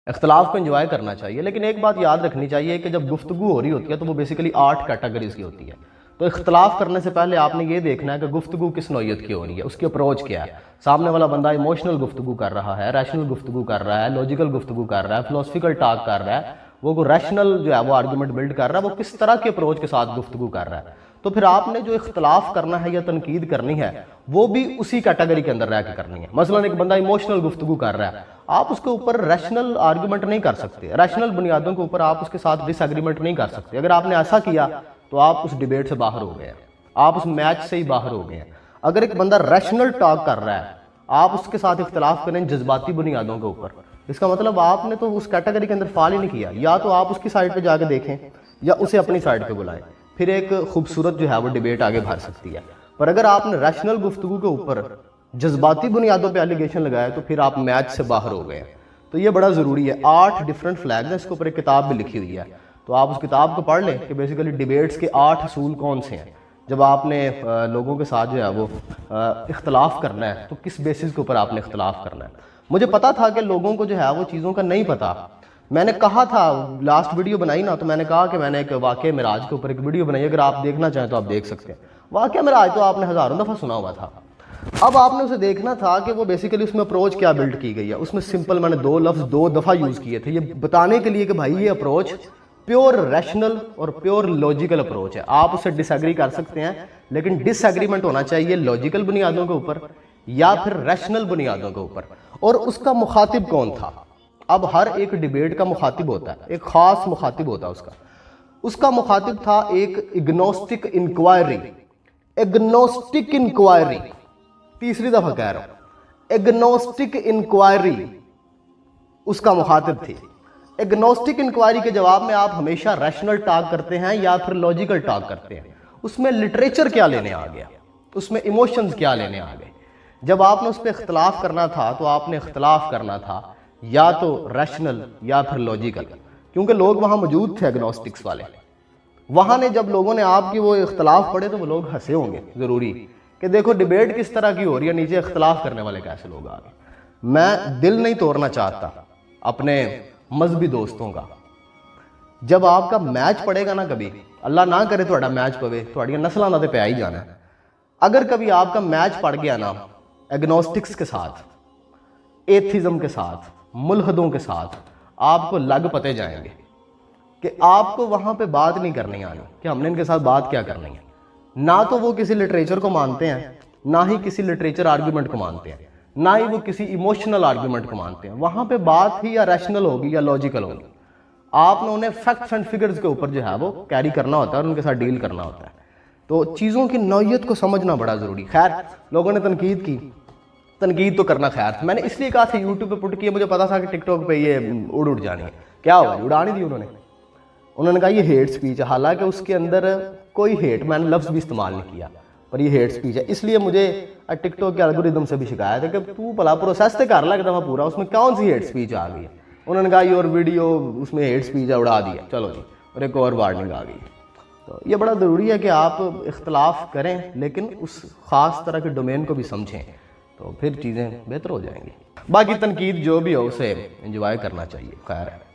اختلاف کو انجوائے کرنا چاہیے، لیکن ایک بات یاد رکھنی چاہیے کہ جب گفتگو ہو رہی ہوتی ہے تو وہ بیسیکلی 8 کیٹیگریز کی ہوتی ہے. تو اختلاف کرنے سے پہلے آپ نے یہ دیکھنا ہے کہ گفتگو کس نوعیت کی ہو رہی ہے، اس کی اپروچ کیا ہے. سامنے والا بندہ ایموشنل گفتگو کر رہا ہے، ریشنل گفتگو کر رہا ہے، لاجیکل گفتگو کر رہا ہے، فلسفیکل ٹاک کر رہا ہے، وہ ریشنل جو ہے وہ آرگومنٹ بلڈ کر رہا ہے، وہ کس طرح کی اپروچ کے ساتھ گفتگو کر رہا ہے. تو پھر آپ نے جو اختلاف کرنا ہے یا تنقید کرنی ہے وہ بھی اسی کیٹیگری کے اندر رہ کے کرنی ہے. مثلا ایک بندہ ایموشنل گفتگو کر رہا ہے، آپ اس کے اوپر ریشنل آرگومنٹ نہیں کر سکتے، ریشنل بنیادوں کے اوپر آپ اس کے ساتھ ڈس ایگریمنٹ نہیں کر سکتے. اگر آپ نے ایسا کیا تو آپ اس ڈیبیٹ سے باہر ہو گئے ہیں، آپ اس میچ سے ہی باہر ہو گئے ہیں. اگر ایک بندہ ریشنل ٹاک کر رہا ہے، آپ اس کے ساتھ اختلاف کریں جذباتی بنیادوں کے اوپر، اس کا مطلب آپ نے تو اس کیٹیگری کے اندر فال ہی نہیں کیا. یا تو آپ اس کی سائڈ پہ جا کے دیکھیں یا اسے اپنی سائڈ پہ بلائیں، پھر ایک خوبصورت جو ہے وہ ڈیبیٹ آگے بڑھ سکتی ہے. پر اگر آپ نے ریشنل گفتگو کے اوپر جذباتی بنیادوں پہ ایلیگیشن لگایا تو پھر آپ میچ سے باہر ہو گئے. تو یہ بڑا ضروری ہے. 8 ڈیفرنٹ فلیگز ہیں، اس کے اوپر ایک کتاب بھی لکھی ہوئی ہے، تو آپ اس کتاب کو پڑھ لیں کہ بیسیکلی ڈیبیٹس کے 8 اصول کون سے ہیں. جب آپ نے لوگوں کے ساتھ جو ہے وہ اختلاف کرنا ہے تو کس بیسس کے اوپر آپ نے اختلاف کرنا ہے. مجھے پتا تھا کہ لوگوں کو جو ہے وہ چیزوں کا نہیں پتا. میں نے کہا تھا لاسٹ ویڈیو بنائی نا، تو میں نے کہا کہ میں نے ایک واقعہ معراج کے اوپر ایک ویڈیو بنائی، اگر آپ دیکھنا چاہیں تو آپ دیکھ سکتے ہیں. واقعہ معراج تو آپ نے ہزاروں دفعہ سنا ہوا تھا. اب آپ نے اسے دیکھنا تھا کہ وہ بیسیکلی اس میں اپروچ کیا بلڈ کی گئی ہے. اس میں سمپل میں نے 2 لفظ 2 دفعہ یوز کیے تھے، یہ بتانے کے لیے کہ بھائی یہ اپروچ پیور ریشنل اور پیور لاجیکل اپروچ ہے. آپ اسے ڈس ایگری کر سکتے ہیں، لیکن ڈس ایگریمنٹ ہونا چاہیے لاجیکل بنیادوں کے اوپر یا پھر ریشنل بنیادوں کے اوپر. اور اس کا مخاطب کون تھا؟ اب ہر ایک ڈیبیٹ کا مخاطب ہوتا ہے، ایک خاص مخاطب ہوتا ہے. اس کا مخاطب تھا ایک اگنوسٹک انکوائری. اگنوسٹک انکوائری، تیسری دفعہ کہہ رہا ہوں، اگنوسٹک انکوائری اس کا مخاطب تھی. اگنوسٹک انکوائری کے جواب میں آپ ہمیشہ ریشنل ٹاک کرتے ہیں یا پھر لاجیکل ٹاک کرتے ہیں. اس میں لٹریچر کیا لینے آ گیا، اس میں ایموشنز کیا لینے آ گئے. جب آپ نے اس پہ اختلاف کرنا تھا تو آپ نے اختلاف کرنا تھا یا تو ریشنل یا پھر لاجیکل، کیونکہ لوگ وہاں موجود تھے اگنوسٹکس والے. وہاں نے جب لوگوں نے آپ کی وہ اختلاف پڑھے تو وہ لوگ ہنسے ہوں گے ضروری کہ دیکھو ڈیبیٹ کس طرح کی ہو رہی ہے، نیچے اختلاف کرنے والے کیسے لوگ آ گئے. میں دل نہیں توڑنا چاہتا اپنے مذہبی دوستوں کا. جب آپ کا میچ پڑے گا نا، کبھی اللہ نہ کرے تھوڑا میچ پوے، تھوڑی نسلاں نہ پہ آ ہی جانا ہے. اگر کبھی آپ کا میچ پڑ گیا نا ایگنوسٹکس کے ساتھ، ایتھیزم کے ساتھ، ملحدوں کے ساتھ، آپ کو لگ پتے جائیں گے کہ آپ کو وہاں پہ بات نہیں کرنی آنی کہ ہم نے ان کے ساتھ بات کیا کرنی ہے. نہ تو وہ کسی لٹریچر کو مانتے ہیں، نہ ہی کسی لٹریچر آرگومنٹ کو مانتے ہیں، نہ ہی وہ کسی ایموشنل آرگومنٹ کو مانتے ہیں. وہاں پہ بات ہی یا ریشنل ہوگی یا لاجیکل ہوگی. آپ نے انہیں فیکٹس اینڈ فگرز کے اوپر جو ہے وہ کیری کرنا ہوتا ہے اور ان کے ساتھ ڈیل کرنا ہوتا ہے. تو چیزوں کی نوعیت کو سمجھنا بڑا ضروری. خیر، لوگوں نے تنقید کی، تنقید تو کرنا خیر تھا. میں نے اس لیے کہا تھا یوٹیوب پہ پٹ کیا، مجھے پتا تھا کہ ٹک ٹاک پہ یہ اڑ جانی ہے. کیا ہوا؟ اڑا نہیں دی انہوں نے کہا یہ ہیٹ سپیچ ہے. حالانکہ اس کے اندر کوئی ہیٹ، میں نے لفظ بھی استعمال نہیں کیا، پر یہ ہیٹ سپیچ ہے. اس لیے مجھے ٹک ٹاک کے الگوریدم سے بھی شکایت ہے کہ تو بھلا پروسیس تے کر لگ دفعہ پورا، اس میں کون سی ہیٹ سپیچ آ گئی ہے. انہوں نے کہا یہ اور ویڈیو اس میں ہیٹ سپیچ ہے، اڑا دیا. چلو جی، اور ایک اور وارننگ آ گئی. تو یہ بڑا ضروری ہے کہ آپ اختلاف کریں لیکن اس خاص طرح کے ڈومین کو بھی سمجھیں، تو پھر چیزیں بہتر ہو جائیں گی. باقی تنقید جو بھی ہو اسے انجوائے کرنا چاہیے. خیر ہے.